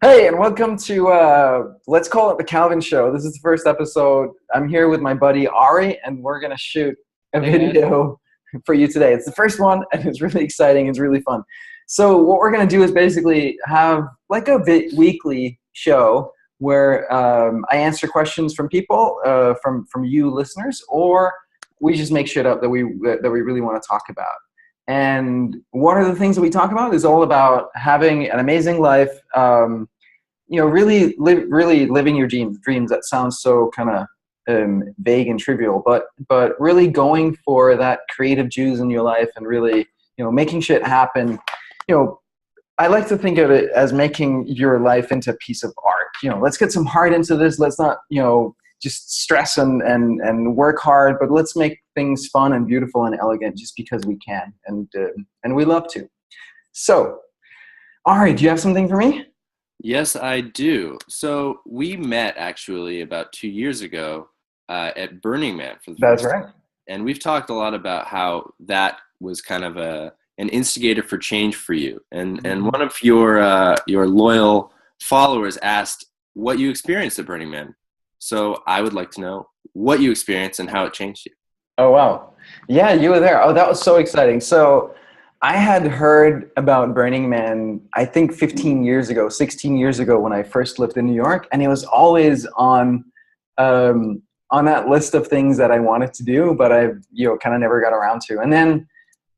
Hey, and welcome to let's call it the Calvin Show. This is the first episode. I'm here with my buddy Ari, and we're gonna shoot a Hey guys. video for you today. It's the first one, and it's really exciting. It's really fun. So what we're gonna do is basically have like a weekly show where I answer questions from people, from you listeners, or we just make shit up that we really want to talk about. And one of the things that we talk about is all about having an amazing life. Really living your dreams. That sounds so kind of vague and trivial, but really going for that creative juice in your life and really, making shit happen. I like to think of it as making your life into a piece of art. Let's get some heart into this. Let's not, just stress and work hard, but let's make things fun and beautiful and elegant just because we can and we love to. So, Ari, do you have something for me? Yes, I do. So we met actually about 2 years ago at Burning Man for the That's first right. time. And we've talked a lot about how that was kind of an instigator for change for you. And one of your loyal followers asked what you experienced at Burning Man. So I would like to know what you experienced and how it changed you. Oh, wow. Yeah, you were there. Oh, that was so exciting. So I had heard about Burning Man, I think 15 years ago, 16 years ago when I first lived in New York. And it was always on that list of things that I wanted to do, but I, kind of never got around to. And then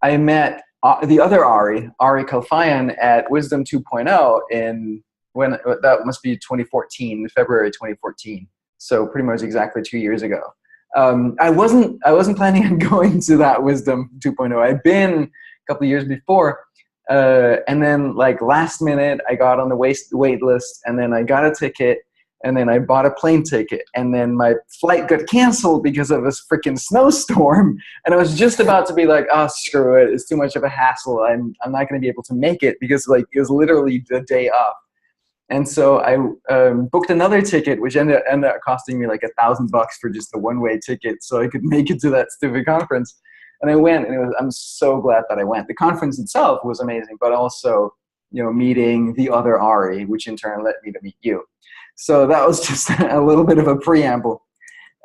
I met the other Ari Kalfayan at Wisdom 2.0 that must be 2014, February 2014. So pretty much exactly 2 years ago. I wasn't planning on going to that Wisdom 2.0. I'd been a couple of years before, and then like last minute, I got on the wait list, and then I got a ticket, and then I bought a plane ticket, and then my flight got canceled because of this freaking snowstorm, and I was just about to be like, oh, screw it, it's too much of a hassle. I'm not going to be able to make it because like it was literally the day off. And so I booked another ticket, which ended up costing me like $1,000 for just the one-way ticket, so I could make it to that stupid conference. And I went, and I'm so glad that I went. The conference itself was amazing, but also, meeting the other Ari, which in turn led me to meet you. So that was just a little bit of a preamble.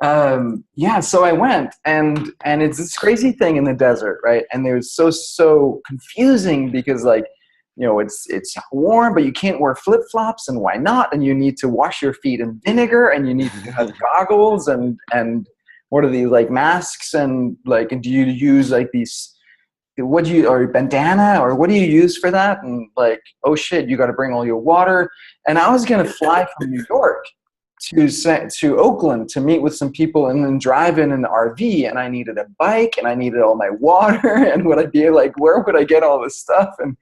So I went, and it's this crazy thing in the desert, right? And it was so confusing because like, it's warm, but you can't wear flip-flops, and why not? And you need to wash your feet in vinegar, and you need to have goggles, and what are these, like, masks, and like, and do you use like these, or bandana, or what do you use for that? And like, oh shit, you got to bring all your water. And I was going to fly from New York to Oakland to meet with some people and then drive in an RV, and I needed a bike, and I needed all my water, and would I be like, where would I get all this stuff? And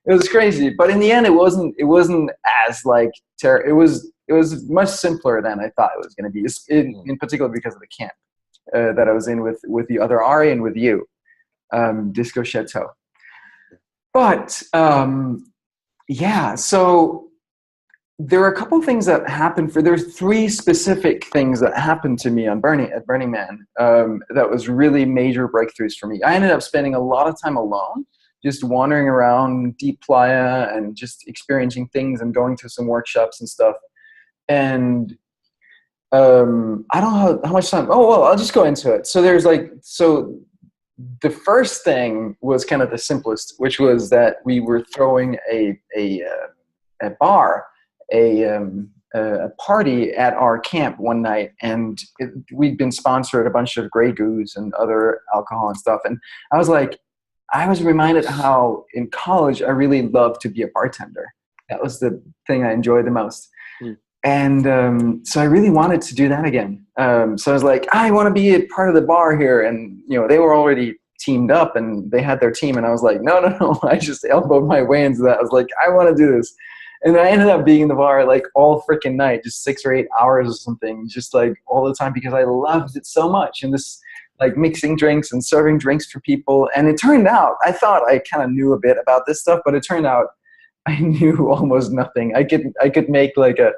it was crazy, but in the end, it wasn't as like it was much simpler than I thought it was going to be. In particular because of the camp that I was in with the other Ari and with you, Disco Chateau. But so there are a couple of things that happened. There's three specific things that happened to me at Burning Man that was really major breakthroughs for me. I ended up spending a lot of time alone, just wandering around Deep Playa and just experiencing things and going to some workshops and stuff. And I don't know how much time. Oh, well, I'll just go into it. So the first thing was kind of the simplest, which was that we were throwing a party at our camp one night, and we'd been sponsored a bunch of Grey Goose and other alcohol and stuff. And I was reminded how in college I really loved to be a bartender. That was the thing I enjoyed the most. And so I really wanted to do that again. So I was like, I want to be a part of the bar here. And, they were already teamed up and they had their team. And I was like, no. I just elbowed my way into that. I was like, I want to do this. And I ended up being in the bar like all freaking night, just 6 or 8 hours or something, just like all the time because I loved it so much. And this, like, mixing drinks and serving drinks for people. And it turned out, I thought I kind of knew a bit about this stuff, but it turned out I knew almost nothing. I could make like a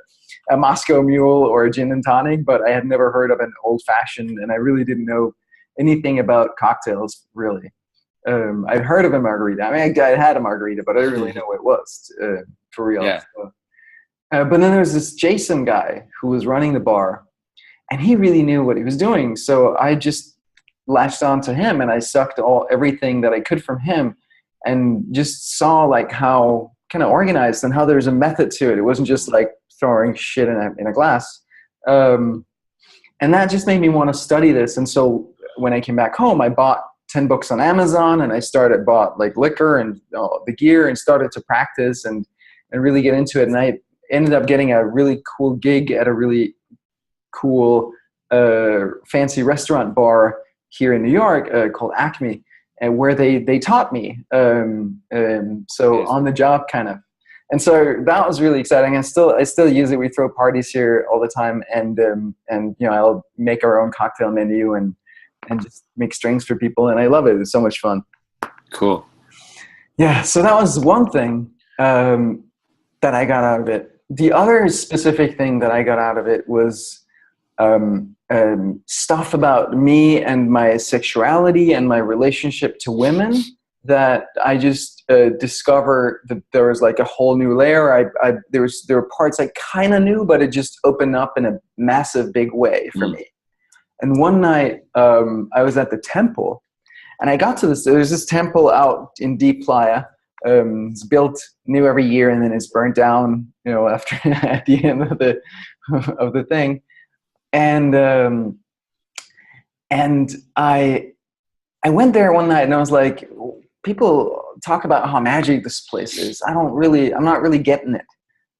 Moscow Mule or a gin and tonic, but I had never heard of an old fashioned, and I really didn't know anything about cocktails, really. I'd heard of a margarita. I mean, I had a margarita, but I didn't really know what it was for real. Yeah. But then there was this Jason guy who was running the bar, and he really knew what he was doing. So I just latched on to him, and I sucked everything that I could from him, and just saw like how kind of organized and how there's a method to it. It wasn't just like throwing shit in a glass. And that just made me want to study this. And so when I came back home, I bought 10 books on Amazon, and I bought like liquor and the gear, and started to practice and really get into it. And I ended up getting a really cool gig at a really cool fancy restaurant bar here in New York called Acme, and where they taught me. So on the job kind of. And so that was really exciting. I still use it. We throw parties here all the time, and I'll make our own cocktail menu and just make strings for people, and I love it. It's so much fun. Cool. Yeah, so that was one thing that I got out of it. The other specific thing that I got out of it was stuff about me and my sexuality and my relationship to women, that I just discovered that there was like a whole new layer. There were parts I kind of knew, but it just opened up in a massive big way for me. And one night I was at the temple, and I got to there's this temple out in Deep Playa. It's built new every year, and then it's burnt down, after at the end of the thing. And I went there one night, and I was like, people talk about how magic this place is. I'm not really getting it.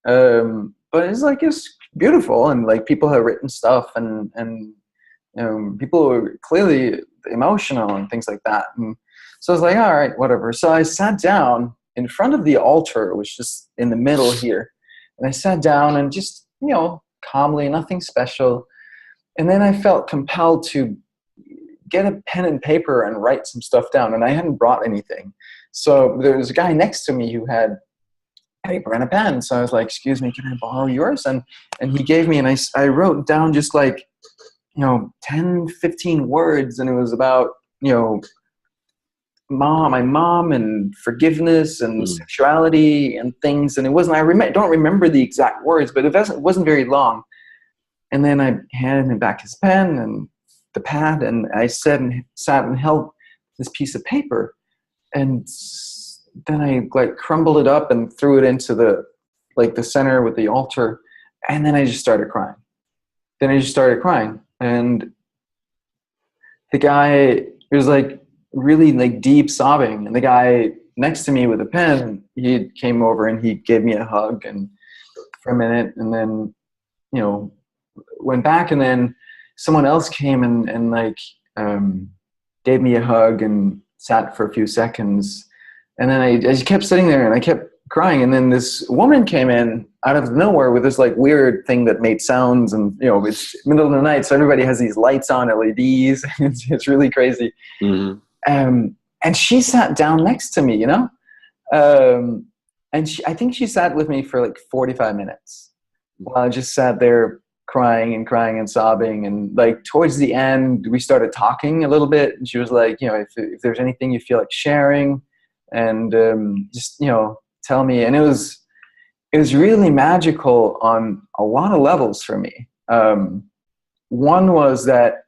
But it's beautiful, and like people have written stuff, and people are clearly emotional and things like that. And so I was like, all right, whatever. So I sat down in front of the altar, which is in the middle here. And I sat down and just, calmly, nothing special. And then I felt compelled to get a pen and paper and write some stuff down. And I hadn't brought anything. So there was a guy next to me who had paper and a pen. So I was like, excuse me, can I borrow yours? And he gave me, and I wrote down just like, 10, 15 words. And it was about, my mom and forgiveness and sexuality and things. And it wasn't, I don't remember the exact words, but it wasn't very long. And then I handed him back his pen and the pad, and I sat and held this piece of paper. And then I crumbled it up and threw it into the center with the altar. And then I just started crying. And the guy was really deep sobbing. And the guy next to me with a pen, he came over and he gave me a hug and for a minute, and then, went back, and then someone else came and gave me a hug and sat for a few seconds. And then I just kept sitting there and I kept crying. And then this woman came in out of nowhere with this weird thing that made sounds, and it's middle of the night, so everybody has these lights on, LEDs. It's really crazy. Mm-hmm. And she sat down next to me, and I think she sat with me for 45 minutes while I just sat there crying and sobbing. And towards the end, we started talking a little bit, and she was like, if there's anything you feel like sharing, and just tell me. And it was really magical on a lot of levels for me. One was that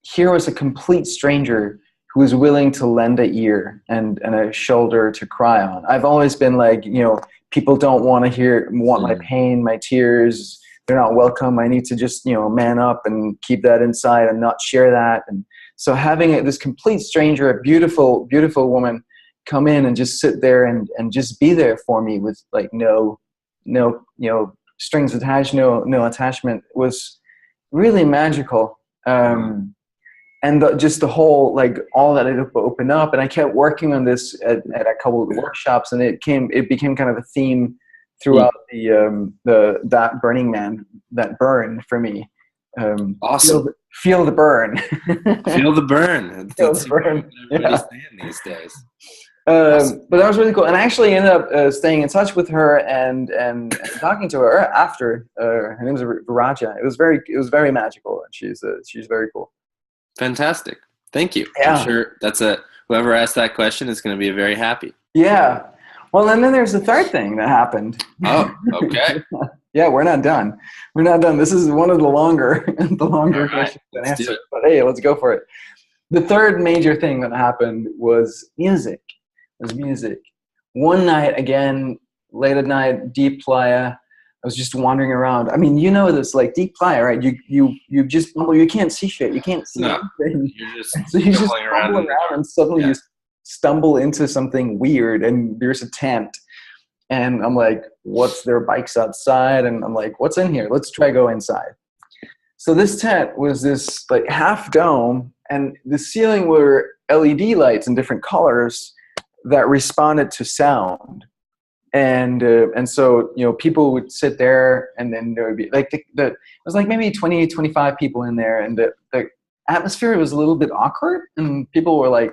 here was a complete stranger who was willing to lend an ear and a shoulder to cry on. I've always been people don't want my pain, my tears. They're not welcome. I need to just, man up and keep that inside and not share that. And so having this complete stranger, a beautiful, beautiful woman, come in and just sit there and just be there for me with no strings attached, no attachment, was really magical. And just the whole, all that it opened up. And I kept working on this at a couple of workshops, and it became kind of a theme throughout that Burning Man, that burn for me. Awesome. Feel the burn. Feel the burn. Feel the burn. Everybody's saying these days. Awesome. But that was really cool. And I actually ended up staying in touch with her and talking to her after. Her name is Viraja. It was very magical, and she's very cool. Fantastic. Thank you. Yeah. I'm sure whoever asked that question is going to be very happy. Yeah. Well, and then there's the third thing that happened. Oh, okay. Yeah, we're not done. We're not done. This is one of the longer, All right, questions and let's do answers. it. But hey, let's go for it. The third major thing that happened was music. One night, again, late at night, deep playa. I was just wandering around. I mean, you know this, like deep playa, right? You just bumble. You can't see shit. You can't see No, anything. you're just So you just stumbling around stumble in the around, and suddenly Yeah. you stumble into something weird, and there's a tent. And I'm like, what's there are bikes outside? And I'm like, what's in here? Let's try go inside. So this tent was this like half dome, and the ceiling were LED lights in different colors that responded to sound. And so, you know, people would sit there, and then there would be like it was like maybe 20, 25 people in there, and the atmosphere was a little bit awkward, and people were like,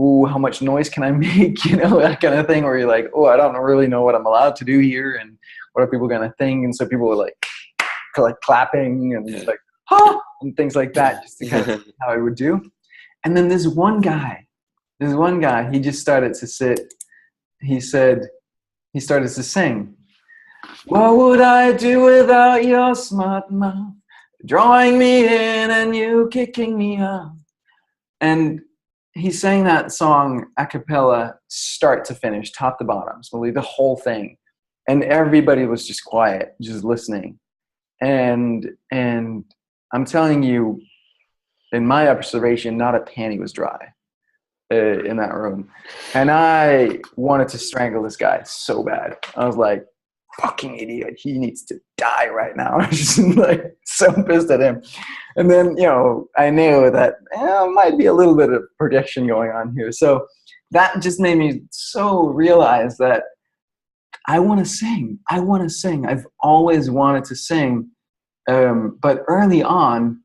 ooh, how much noise can I make? You know, that kind of thing, where you're like, oh, I don't really know what I'm allowed to do here, and what are people going to think? And so people were like clapping and like, huh, and things like that, just to kind of see how I would do. And then this one guy, he just started to sit. He started to sing. What would I do without your smart mouth, drawing me in and you kicking me out? And he sang that song a cappella, start to finish, top to bottom, so the whole thing. And everybody was just quiet, just listening. And I'm telling you, in my observation, not a panty was dry in that room. And I wanted to strangle this guy so bad. I was like, fucking idiot, he needs to die right now. I was just like so pissed at him. And then, you know, I knew that might be a little bit of projection going on here. So that just made me so realize that I want to sing. I've always wanted to sing. But early on,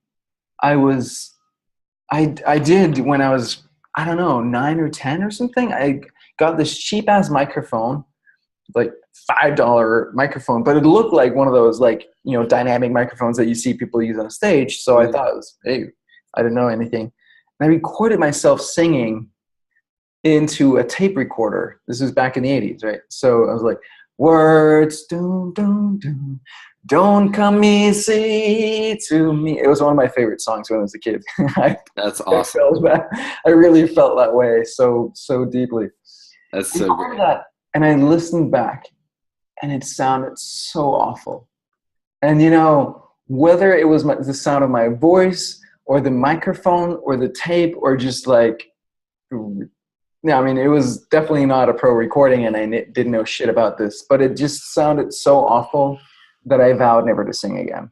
I did when I was, I don't know, 9 or 10 or something. I got this cheap ass microphone, like $5 microphone, but it looked like one of those, like, you know, dynamic microphones that you see people use on a stage. So I thought it was, hey, I didn't know anything. And I recorded myself singing into a tape recorder. This was back in the 80s, right? So I was like, words, doom, doom, doom, don't come easy to me. It was one of my favorite songs when I was a kid. That's awesome. I really felt that way so deeply. That's so great. And I listened back, and it sounded so awful. And, you know, whether it was the sound of my voice or the microphone or the tape or just like, I mean, it was definitely not a pro recording, and I didn't know shit about this, but it just sounded so awful that I vowed never to sing again.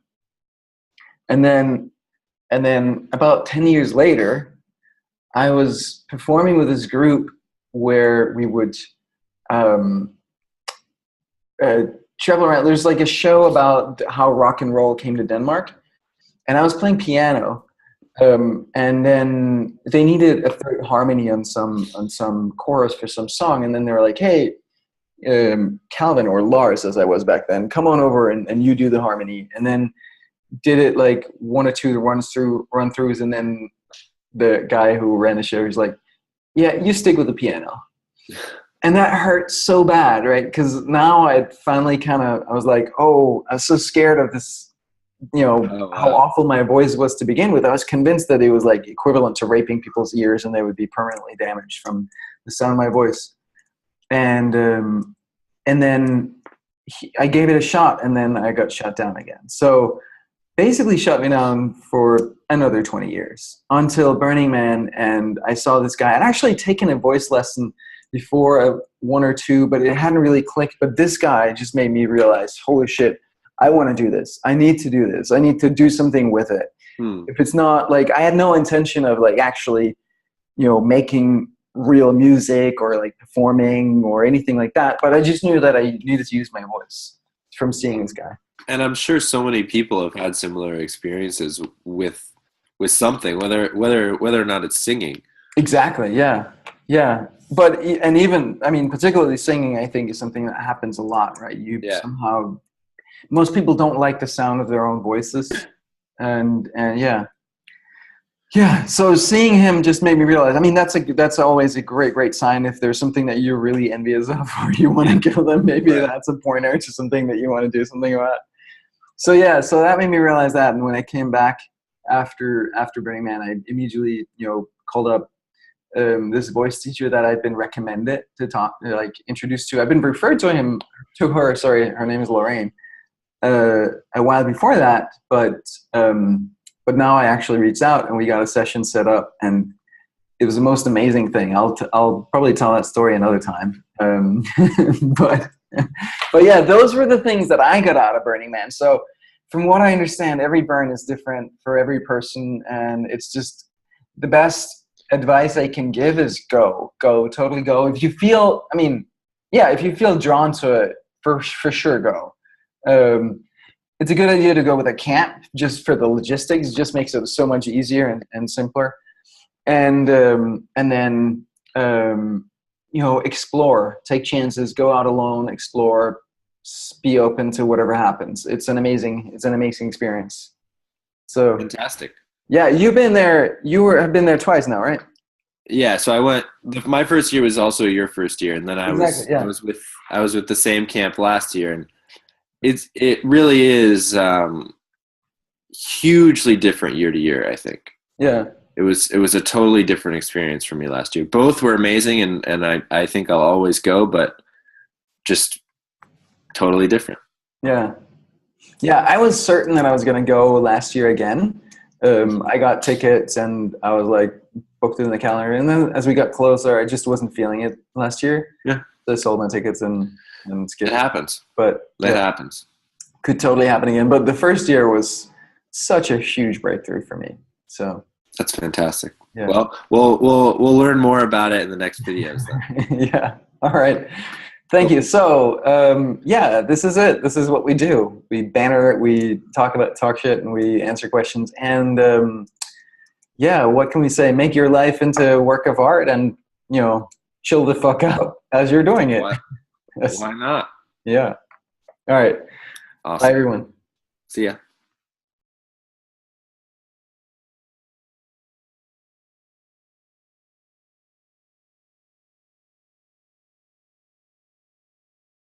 And then about 10 years later, I was performing with this group where we would travel around. There's like a show about how rock and roll came to Denmark, and I was playing piano, and then they needed a third harmony on some chorus for some song, and then they were like, hey, Calvin, or Lars as I was back then, come on over and you do the harmony. And then did it like one or two run throughs, and then the guy who ran the show, he's like, yeah, you stick with the piano. And that hurt so bad, right? Because now I was like, oh, I was so scared of this, you know, how awful my voice was to begin with. I was convinced that it was like equivalent to raping people's ears, and they would be permanently damaged from the sound of my voice. And then I gave it a shot, and then I got shut down again. So basically shut me down for another 20 years until Burning Man. And I saw this guy. I'd actually taken a voice lesson before, one or two, but it hadn't really clicked. But this guy just made me realize, holy shit, I want to do this. I need to do this. I need to do something with it. If it's not like, I had no intention of like actually, you know, making real music or like performing or anything like that, but I just knew that I needed to use my voice from seeing this guy. And I'm sure so many people have had similar experiences with something, whether or not it's singing. Exactly. Yeah. But and even, I mean, particularly singing, I think is something that happens a lot, right? Somehow, most people don't like the sound of their own voices, and yeah. Yeah, so seeing him just made me realize. I mean, that's always a great sign. If there's something that you're really envious of, or you want to kill them, maybe Right. that's a pointer to something that you want to do something about. So yeah, so that made me realize that. And when I came back after Burning Man, I immediately called up this voice teacher that I'd been recommended to talk, like introduced to. I've been referred to her. Sorry, her name is Lorraine. A while before that, but now I actually reached out and we got a session set up, and it was the most amazing thing. I'll probably tell that story another time. But but yeah, those were the things that I got out of Burning Man. So from what I understand, every burn is different for every person, and it's just the best advice I can give is totally go. If you feel, I mean, yeah, if you feel drawn to it, for sure go. It's a good idea to go with a camp just for the logistics. It just makes it so much easier and simpler. And then explore, take chances, go out alone, explore, be open to whatever happens. It's an amazing experience. So Fantastic. yeah, you've been there. Have been there twice now, right? Yeah, so I went. My first year was also your first year, and then Exactly. Yeah. I was with the same camp last year, and it really is hugely different year to year. I think Yeah. it was a totally different experience for me last year. Both were amazing, and I think I'll always go, but just totally different. Yeah. Yeah. I was certain that I was going to go last year again. I got tickets and I was like booked it in the calendar. And then as we got closer, I just wasn't feeling it last year. Yeah. So I sold my tickets and skipped. It happens. But That happens. could totally happen again. But the first year was such a huge breakthrough for me. So That's fantastic. yeah. Well, we'll learn more about it in the next videos then. Yeah. All right. Thank you. So, yeah, this is it. This is what we do. We banner, we talk shit, and we answer questions. And yeah, what can we say? Make your life into a work of art, and chill the fuck out as you're doing it. Why not? Yeah. All right. Awesome. Bye, everyone. See ya.